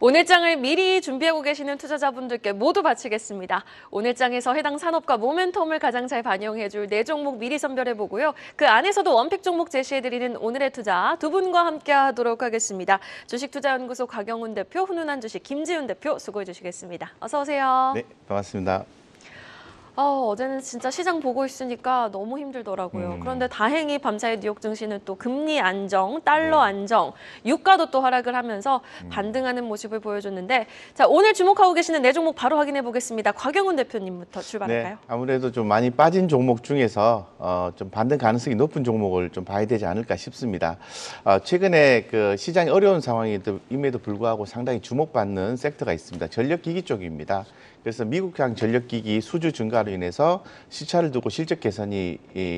오늘장을 미리 준비하고 계시는 투자자분들께 모두 바치겠습니다. 오늘장에서 해당 산업과 모멘텀을 가장 잘 반영해줄 4종목 미리 선별해보고요. 그 안에서도 원픽 종목 제시해드리는 오늘의 투자 두 분과 함께하도록 하겠습니다. 주식투자연구소 곽영훈 대표, 훈훈한 주식 김지훈 대표 수고해 주시겠습니다. 어서 오세요. 네, 반갑습니다. 어제는 진짜 시장 보고 있으니까 너무 힘들더라고요. 그런데 다행히 밤사이 뉴욕 증시는 또 금리 안정, 달러 안정, 유가도 또 하락을 하면서 반등하는 모습을 보여줬는데, 자, 오늘 주목하고 계시는 4종목 바로 확인해 보겠습니다. 곽영훈 대표님부터 출발할까요? 네, 아무래도 좀 많이 빠진 종목 중에서 좀 반등 가능성이 높은 종목을 좀 봐야 되지 않을까 싶습니다. 최근에 그 시장이 어려운 상황임에도 불구하고 상당히 주목받는 섹터가 있습니다. 전력기기 쪽입니다. 그래서 미국형 전력기기 수주 증가로 인해서 시차를 두고 실적 개선이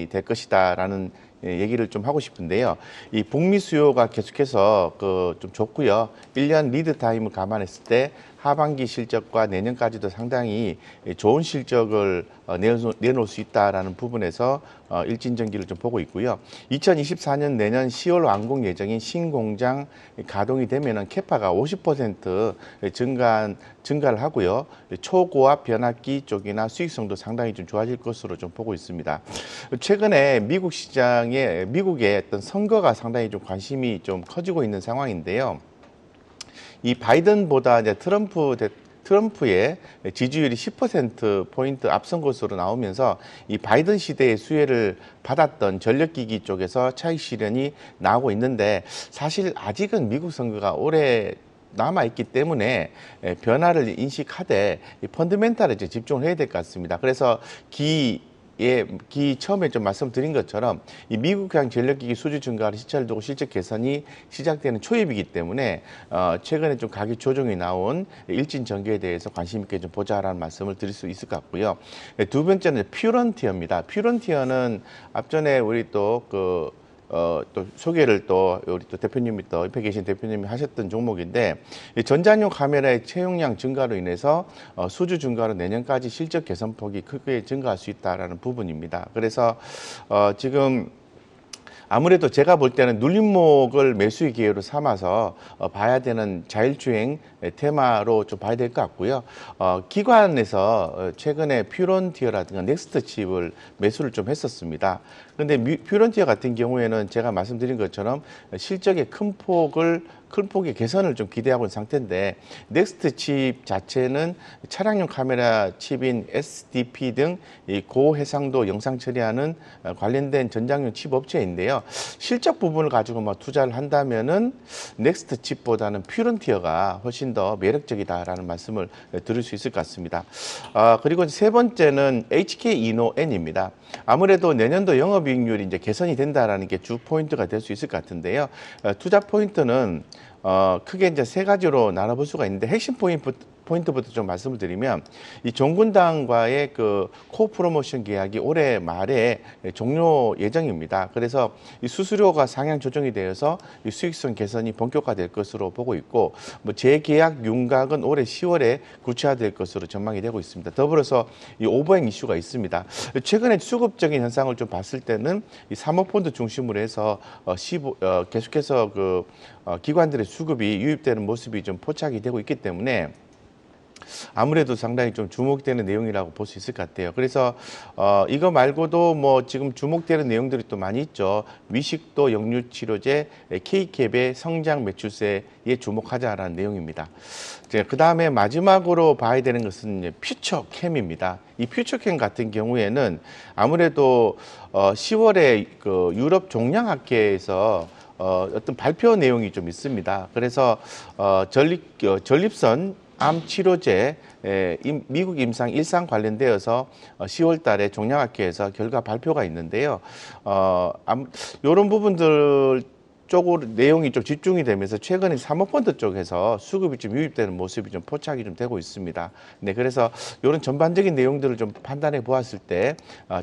될 것이다라는 얘기를 좀 하고 싶은데요. 이 북미 수요가 계속해서 좀 좋고요. 1년 리드 타임을 감안했을 때 하반기 실적과 내년까지도 상당히 좋은 실적을 내놓을 수 있다라는 부분에서 일진전기를 좀 보고 있고요. 2024년 내년 10월 완공 예정인 신공장 가동이 되면은 캐파가 50% 증가를 하고요. 초고압 변압기 쪽이나 수익성도 상당히 좀 좋아질 것으로 좀 보고 있습니다. 최근에 미국 시장에 미국의 어떤 선거가 상당히 좀 관심이 좀 커지고 있는 상황인데요. 이 바이든보다 이제 트럼프의 지지율이 10%포인트 앞선 것으로 나오면서 이 바이든 시대의 수혜를 받았던 전력기기 쪽에서 차익 실현이 나오고 있는데, 사실 아직은 미국 선거가 오래 남아있기 때문에 변화를 인식하되 펀더멘탈에 이제 집중을 해야 될 것 같습니다. 그래서 처음에 좀 말씀드린 것처럼 이 미국형 전력기기 수주 증가를 시차를 두고 실적 개선이 시작되는 초입이기 때문에 최근에 좀 가격 조정이 나온 일진 전기에 대해서 관심 있게 좀 보자라는 말씀을 드릴 수 있을 것 같고요. 두 번째는 퓨런티어입니다. 퓨런티어는 앞전에 우리 또 소개를 우리 또 대표님이 옆에 계신 대표님이 하셨던 종목인데, 전자용 카메라의 채용량 증가로 인해서 수주 증가로 내년까지 실적 개선폭이 크게 증가할 수 있다라는 부분입니다. 그래서 지금 아무래도 제가 볼 때는 눌림목을 매수의 기회로 삼아서 봐야 되는 자율주행 테마로 좀 봐야 될 것 같고요. 기관에서 최근에 퓨런티어라든가 넥스트 칩을 매수를 좀 했었습니다. 그런데 퓨런티어 같은 경우에는 제가 말씀드린 것처럼 실적의 큰 폭의 개선을 좀 기대하고 있는 상태인데, 넥스트 칩 자체는 차량용 카메라 칩인 SDP 등 이 고해상도 영상 처리하는 관련된 전장용 칩 업체인데요. 실적 부분을 가지고 투자를 한다면은 넥스트 칩보다는 퓨런티어가 훨씬 더 매력적이다라는 말씀을 드릴 수 있을 것 같습니다. 그리고 세 번째는 HK 이노엔입니다. 아무래도 내년도 영업이익률이 이제 개선이 된다라는 게 주 포인트가 될 수 있을 것 같은데요. 투자 포인트는 크게 이제 세 가지로 나눠볼 수가 있는데, 핵심 포인트부터 좀 말씀을 드리면, 이 종군당과의 코 프로모션 계약이 올해 말에 종료 예정입니다. 그래서 이 수수료가 상향 조정이 되어서 이 수익성 개선이 본격화될 것으로 보고 있고, 재계약 윤곽은 올해 10월에 구체화될 것으로 전망이 되고 있습니다. 더불어서 이 오버행 이슈가 있습니다. 최근에 수급적인 현상을 좀 봤을 때는 이 사모펀드 중심으로 해서 계속해서 기관들의 수급이 유입되는 모습이 좀 포착이 되고 있기 때문에 아무래도 상당히 좀 주목되는 내용이라고 볼 수 있을 것 같아요. 그래서 이거 말고도 지금 주목되는 내용들이 또 많이 있죠. 위식도 역류치료제 K캡의 성장 매출세에 주목하자라는 내용입니다. 그 다음에 마지막으로 봐야 되는 것은 이제 퓨처캠입니다. 이 퓨처캠 같은 경우에는 아무래도 10월에 유럽 종량학회에서 어떤 발표 내용이 좀 있습니다. 그래서 전립선 암 치료제 미국 임상 1상 관련되어서 10월 달에 종량학회에서 결과 발표가 있는데요. 이런 부분들 쪽으로 내용이 좀 집중이 되면서 최근에 사모펀드 쪽에서 수급이 좀 유입되는 모습이 좀 포착이 좀 되고 있습니다. 네, 그래서 이런 전반적인 내용들을 좀 판단해 보았을 때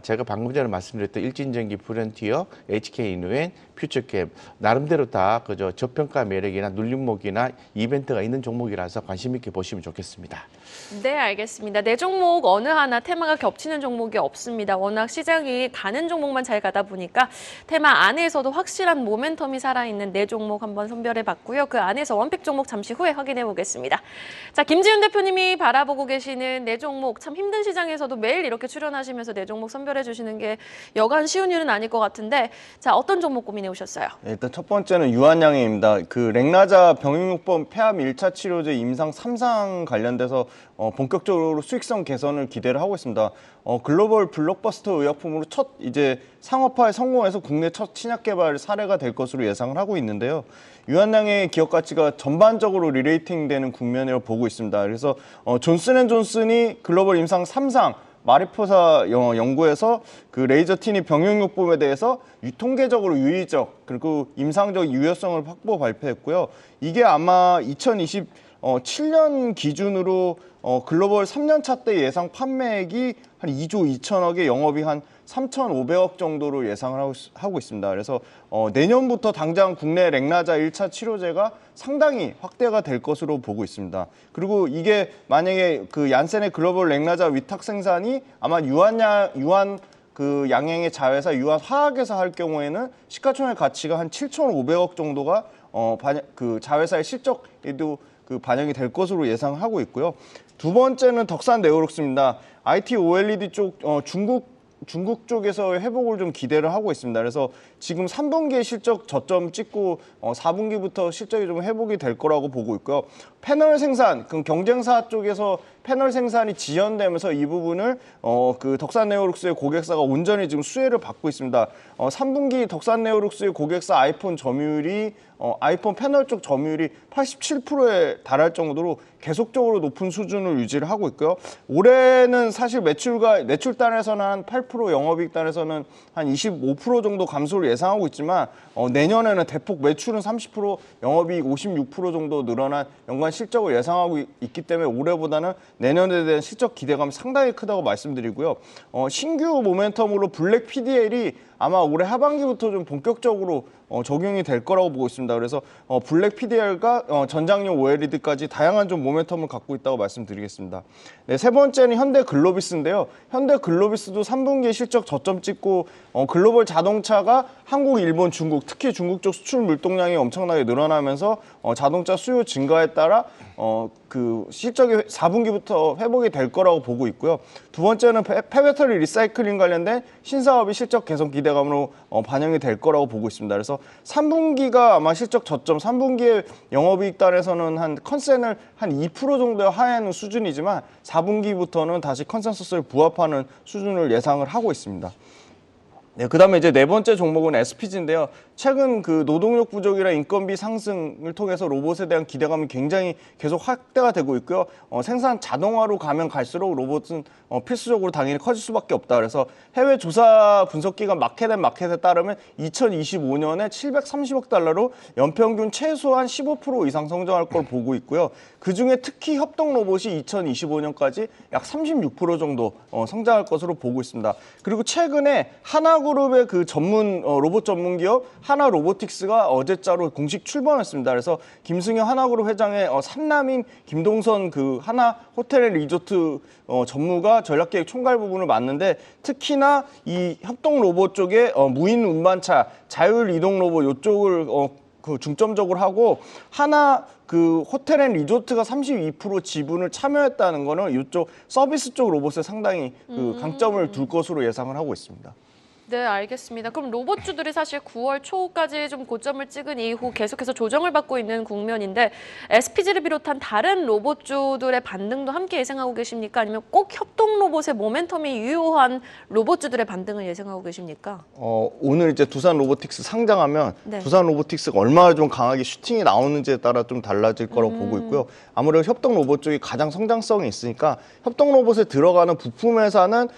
제가 방금 전에 말씀드렸던 일진전기 퓨런티어, HK 이노엔, 퓨처캡 나름대로 다 그저 저평가 매력이나 눌림목이나 이벤트가 있는 종목이라서 관심 있게 보시면 좋겠습니다. 네, 알겠습니다. 네 종목 어느 하나 테마가 겹치는 종목이 없습니다. 워낙 시장이 가는 종목만 잘 가다 보니까 테마 안에서도 확실한 모멘텀이 살아있는 네 종목 한번 선별해봤고요. 그 안에서 원픽 종목 잠시 후에 확인해보겠습니다. 자, 김지훈 대표님이 바라보고 계시는 네 종목, 참 힘든 시장에서도 매일 이렇게 출연하시면서 네 종목 선별해주시는 게 여간 쉬운 일은 아닐 것 같은데, 자, 어떤 종목 고민해 오셨어요? 네, 일단 첫 번째는 유한양행입니다. 그 렉나자 병용요법 폐암 1차 치료제 임상 3상 관련돼서 본격적으로 수익성 개선을 기대를 하고 있습니다. 글로벌 블록버스터 의약품으로 첫 이제 상업화에 성공해서 국내 첫 신약 개발 사례가 될 것으로 예상을 하고 있는데요. 유한양의 기업 가치가 전반적으로 리레이팅되는 국면이라고 보고 있습니다. 그래서 존슨앤존슨이 글로벌 임상 3상 마리포사 연구에서 그 레이저 티니 병용요법에 대해서 통계적으로 유의적 그리고 임상적 유효성을 확보 발표했고요. 이게 아마 2027년 기준으로 글로벌 3년차 때 예상 판매액이 한 2조 2천억에 영업이 한 3,500억 정도로 예상을 하고 있습니다. 그래서 내년부터 당장 국내 렉나자 1차 치료제가 상당히 확대가 될 것으로 보고 있습니다. 그리고 이게 만약에 그 얀센의 글로벌 렉나자 위탁 생산이 아마 유한 그 양행의 자회사 유한 화학에서 할 경우에는 시가총액 가치가 한 7,500억 정도가 그 자회사의 실적에도 그 반영이 될 것으로 예상하고 있고요. 두 번째는 덕산 네오록스입니다. IT OLED 쪽 중국 쪽에서 회복을 좀 기대를 하고 있습니다. 그래서 지금 3분기에 실적 저점 찍고 4분기부터 실적이 좀 회복이 될 거라고 보고 있고요. 패널 생산, 그 경쟁사 쪽에서 패널 생산이 지연되면서 이 부분을 그 덕산네오룩스의 고객사가 온전히 지금 수혜를 받고 있습니다. 3분기 덕산네오룩스의 고객사 아이폰 점유율이 아이폰 패널 쪽 점유율이 87%에 달할 정도로 계속적으로 높은 수준을 유지를 하고 있고요. 올해는 사실 매출단에서는 한 8%, 영업이익단에서는 한 25% 정도 감소를 예상하고 있지만 내년에는 대폭 매출은 30%, 영업이익 56% 정도 늘어난 연간 실적을 예상하고 있기 때문에 올해보다는 내년에 대한 실적 기대감이 상당히 크다고 말씀드리고요. 신규 모멘텀으로 블랙 PDL이 아마 올해 하반기부터 좀 본격적으로 적용이 될 거라고 보고 있습니다. 그래서 블랙 PDL과 전장용 OLED까지 다양한 좀 모멘텀을 갖고 있다고 말씀드리겠습니다. 네, 세 번째는 현대글로비스인데요. 현대글로비스도 3분기에 실적 저점 찍고 글로벌 자동차가 한국, 일본, 중국, 특히 중국 쪽 수출 물동량이 엄청나게 늘어나면서 자동차 수요 증가에 따라 그 실적이 4분기부터 회복이 될 거라고 보고 있고요. 두 번째는 폐배터리 리사이클링 관련된 신사업이 실적 개선 기대감으로 반영이 될 거라고 보고 있습니다. 그래서 3분기가 아마 실적 저점, 3분기에 영업이익단에서는 한 컨센을 한 2% 정도 하회하는 수준이지만 4분기부터는 다시 컨센서스를 부합하는 수준을 예상을 하고 있습니다. 네, 그다음에 이제 네 번째 종목은 SPG인데요. 최근 그 노동력 부족이나 인건비 상승을 통해서 로봇에 대한 기대감이 굉장히 계속 확대가 되고 있고요. 생산 자동화로 가면 갈수록 로봇은 필수적으로 당연히 커질 수밖에 없다. 그래서 해외 조사 분석기관 마켓에 따르면 2025년에 730억 달러로 연평균 최소한 15% 이상 성장할 걸 보고 있고요. 그중에 특히 협동 로봇이 2025년까지 약 36% 정도 성장할 것으로 보고 있습니다. 그리고 최근에 하나그룹의 그 전문 로봇 전문 기업 하나 로보틱스가 어제자로 공식 출범했습니다. 그래서 김승현 하나그룹 회장의 삼남인 김동선 그 하나 호텔 앤 리조트 전무가 전략기획 총괄 부분을 맡는데 특히나 이 협동 로봇 쪽에 무인 운반차, 자율 이동 로봇 이쪽을 그 중점적으로 하고 하나 그 호텔 앤 리조트가 32% 지분을 참여했다는 거는 이쪽 서비스 쪽 로봇에 상당히 그 강점을 둘 것으로 예상을 하고 있습니다. 네, 알겠습니다. 그럼 로봇주들이 사실 9월 초까지 좀 고점을 찍은 이후 계속해서 조정을 받고 있는 국면인데 SPG를 비롯한 다른 로봇주들의 반등도 함께 예상하고 계십니까? 아니면 꼭 협동 로봇의 모멘텀이 유효한 로봇주들의 반등을 예상하고 계십니까? 오늘 이제 두산 로보틱스 상장하면 네. 두산 로보틱스가 얼마나 좀 강하게 슈팅이 나오는지에 따라 좀 달라질 거라고 보고 있고요. 아무래도 협동 로봇 쪽이 가장 성장성이 있으니까 협동 로봇에 들어가는 부품 회사는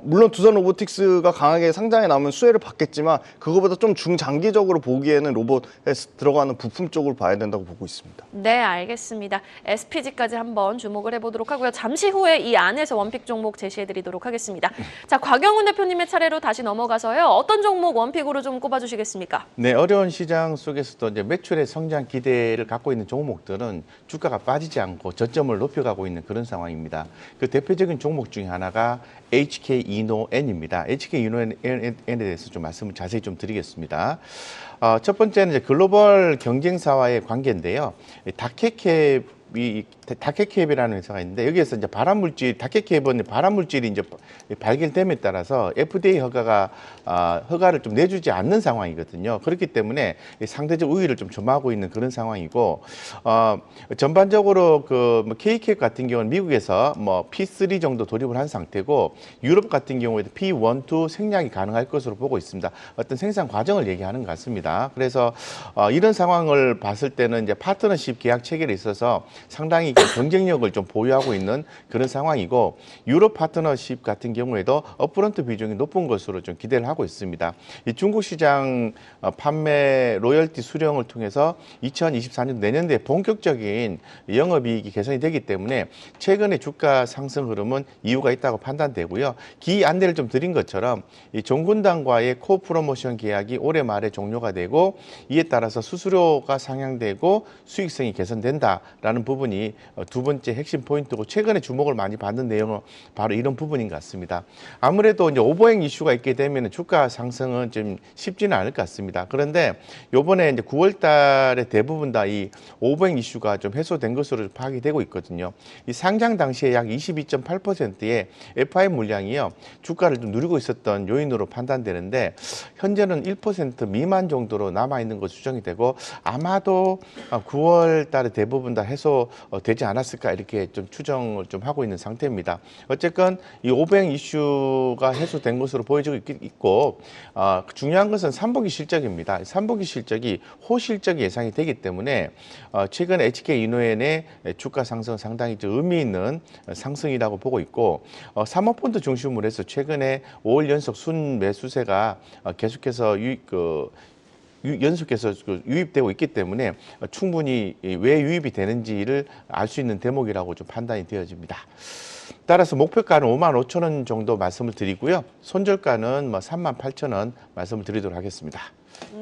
물론 두산 로보틱스가 강하게 상장해 시장에 나오면 수혜를 받겠지만 그거보다 좀 중장기적으로 보기에는 로봇에 들어가는 부품 쪽으로 봐야 된다고 보고 있습니다. 네, 알겠습니다. SPG까지 한번 주목을 해보도록 하고요. 잠시 후에 이 안에서 원픽 종목 제시해드리도록 하겠습니다. 자, 곽영훈 대표님의 차례로 다시 넘어가서요. 어떤 종목 원픽으로 좀 꼽아주시겠습니까? 네, 어려운 시장 속에서도 이제 매출의 성장 기대를 갖고 있는 종목들은 주가가 빠지지 않고 저점을 높여가고 있는 그런 상황입니다. 그 대표적인 종목 중에 하나가 HK 이노엔입니다. HK 이노엔에 대해서 좀 말씀을 자세히 좀 드리겠습니다. 첫 번째는 이제 글로벌 경쟁사와의 관계인데요. 다케캡이라는 회사가 있는데 여기에서 이제 다케캡은 발암물질이 이제 발견됨에 따라서 FDA 허가를 좀 내주지 않는 상황이거든요. 그렇기 때문에 상대적 우위를 좀 점하고 있는 그런 상황이고, 전반적으로 K캡 같은 경우는 미국에서 P3 정도 돌입을 한 상태고, 유럽 같은 경우에도 P1, 2 생략이 가능할 것으로 보고 있습니다. 어떤 생산 과정을 얘기하는 것 같습니다. 그래서 이런 상황을 봤을 때는 이제 파트너십 계약 체결에 있어서 상당히 경쟁력을 좀 보유하고 있는 그런 상황이고, 유럽 파트너십 같은 경우에도 업프런트 비중이 높은 것으로 좀 기대를 하고 있습니다. 이 중국 시장 판매 로열티 수령을 통해서 2024년 내년도에 본격적인 영업이익이 개선이 되기 때문에 최근의 주가 상승 흐름은 이유가 있다고 판단되고요. 기 안내를 좀 드린 것처럼 이 종군당과의 코프로모션 계약이 올해 말에 종료가 되고, 이에 따라서 수수료가 상향되고 수익성이 개선된다라는 부분이 두 번째 핵심 포인트고, 최근에 주목을 많이 받는 내용은 바로 이런 부분인 것 같습니다. 아무래도 이제 오버행 이슈가 있게 되면 주가 상승은 좀 쉽지는 않을 것 같습니다. 그런데 요번에 이제 9월 달에 대부분 다 이 오버행 이슈가 좀 해소된 것으로 파악이 되고 있거든요. 이 상장 당시에 약 22.8%의 FI 물량이요, 주가를 좀 누리고 있었던 요인으로 판단되는데, 현재는 1% 미만 정도로 남아있는 것으로 추정이 되고, 아마도 9월 달에 대부분 다 해소되지 않았을까, 이렇게 좀 추정을 좀 하고 있는 상태입니다. 어쨌건 이 오버행 이슈가 해소된 것으로 보여지고 있고, 중요한 것은 3분기 실적입니다. 3분기 실적이 호실적이 예상이 되기 때문에 최근 HK 이노엔의 주가 상승은 상당히 좀 의미 있는 상승이라고 보고 있고, 사모펀드 중심으로 해서 최근에 5월 연속 순 매수세가 계속해서 연속해서 유입되고 있기 때문에 충분히 왜 유입이 되는지를 알 수 있는 대목이라고 좀 판단이 되어집니다. 따라서 목표가는 55,000원 정도 말씀을 드리고요. 손절가는 38,000원 말씀을 드리도록 하겠습니다.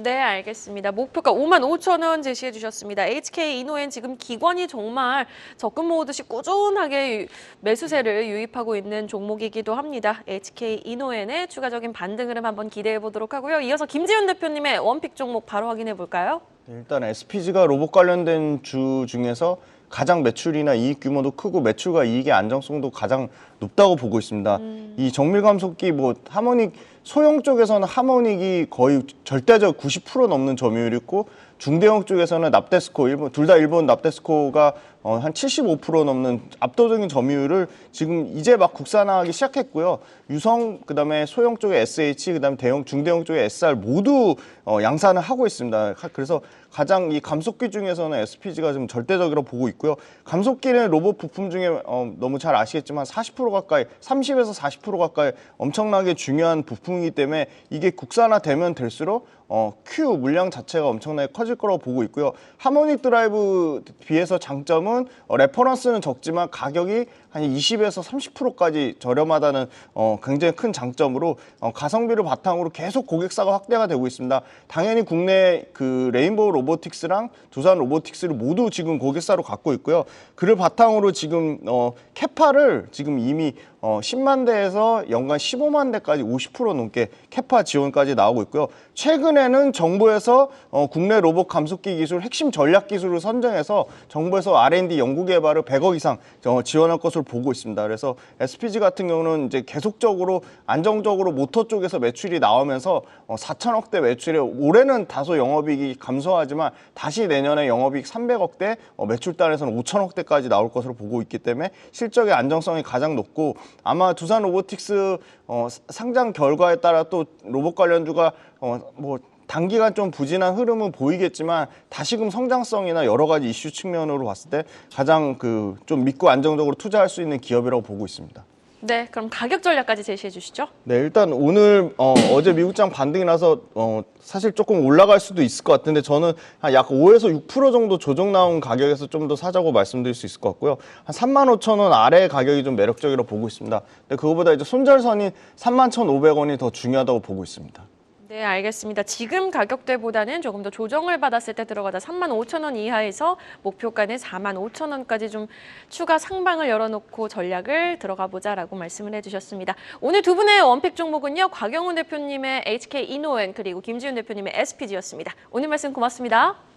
네, 알겠습니다. 목표가 55,000원 제시해 주셨습니다. HK 이노엔 지금 기관이 정말 적금 모으듯이 꾸준하게 매수세를 유입하고 있는 종목이기도 합니다. HK 이노엔의 추가적인 반등 흐름 한번 기대해 보도록 하고요. 이어서 김지훈 대표님의 원픽 종목 바로 확인해 볼까요? 일단 SPG가 로봇 관련된 주 중에서 가장 매출이나 이익 규모도 크고 매출과 이익의 안정성도 가장 높다고 보고 있습니다. 이 정밀 감속기 하모닉 소형 쪽에서는 하모닉이 거의 절대적 90% 넘는 점유율이 있고, 중대형 쪽에서는 납데스코 둘 다 일본 납데스코가 한 75% 넘는 압도적인 점유율을 지금 이제 막 국산화하기 시작했고요. 유성, 그다음에 소형 쪽에 SH, 그다음에 중대형 쪽에 SR 모두 양산을 하고 있습니다. 그래서 가장 이 감속기 중에서는 SPG가 좀 절대적으로 보고 있고요. 감속기는 로봇 부품 중에 너무 잘 아시겠지만 40% 가까이, 30에서 40% 가까이 엄청나게 중요한 부품이기 때문에 이게 국산화되면 될수록 Q 물량 자체가 엄청나게 커질 거라고 보고 있고요. 하모닉 드라이브 비해서 장점은 레퍼런스는 적지만 가격이 한 20에서 30%까지 저렴하다는 굉장히 큰 장점으로 가성비를 바탕으로 계속 고객사가 확대가 되고 있습니다. 당연히 국내 그 레인보우 로보틱스랑 두산 로보틱스를 모두 지금 고객사로 갖고 있고요. 그를 바탕으로 지금 캐파를 지금 이미 10만 대에서 연간 15만 대까지 50% 넘게 캐파 지원까지 나오고 있고요. 최근에는 정부에서 국내 로봇 감속기 기술 핵심 전략 기술을 선정해서 정부에서 R&D 연구 개발을 100억 이상 지원할 것으로 보고 있습니다. 그래서 SPG 같은 경우는 이제 계속적으로 안정적으로 모터 쪽에서 매출이 나오면서 4천억대 매출에, 올해는 다소 영업이익이 감소하지만 다시 내년에 영업이익 300억대, 매출단에서는 5천억대까지 나올 것으로 보고 있기 때문에 실적의 안정성이 가장 높고, 아마 두산 로보틱스 상장 결과에 따라 또 로봇 관련주가 단기간 좀 부진한 흐름은 보이겠지만 다시금 성장성이나 여러 가지 이슈 측면으로 봤을 때 가장 좀 믿고 안정적으로 투자할 수 있는 기업이라고 보고 있습니다. 네, 그럼 가격 전략까지 제시해 주시죠. 네, 일단 오늘 어제 미국장 반등이 나서 사실 조금 올라갈 수도 있을 것 같은데 저는 한 약 5에서 6% 정도 조정 나온 가격에서 좀 더 사자고 말씀드릴 수 있을 것 같고요. 한 35,000원 아래 가격이 좀 매력적이라고 보고 있습니다. 근데 그거보다 이제 손절선인 31,500원이 더 중요하다고 보고 있습니다. 네, 알겠습니다. 지금 가격대보다는 조금 더 조정을 받았을 때 들어가다 35,000원 이하에서 목표가는 45,000원까지 좀 추가 상방을 열어놓고 전략을 들어가 보자라고 말씀을 해주셨습니다. 오늘 두 분의 원픽 종목은요. 곽영훈 대표님의 HK 이노엔 그리고 김지훈 대표님의 SPG였습니다. 오늘 말씀 고맙습니다.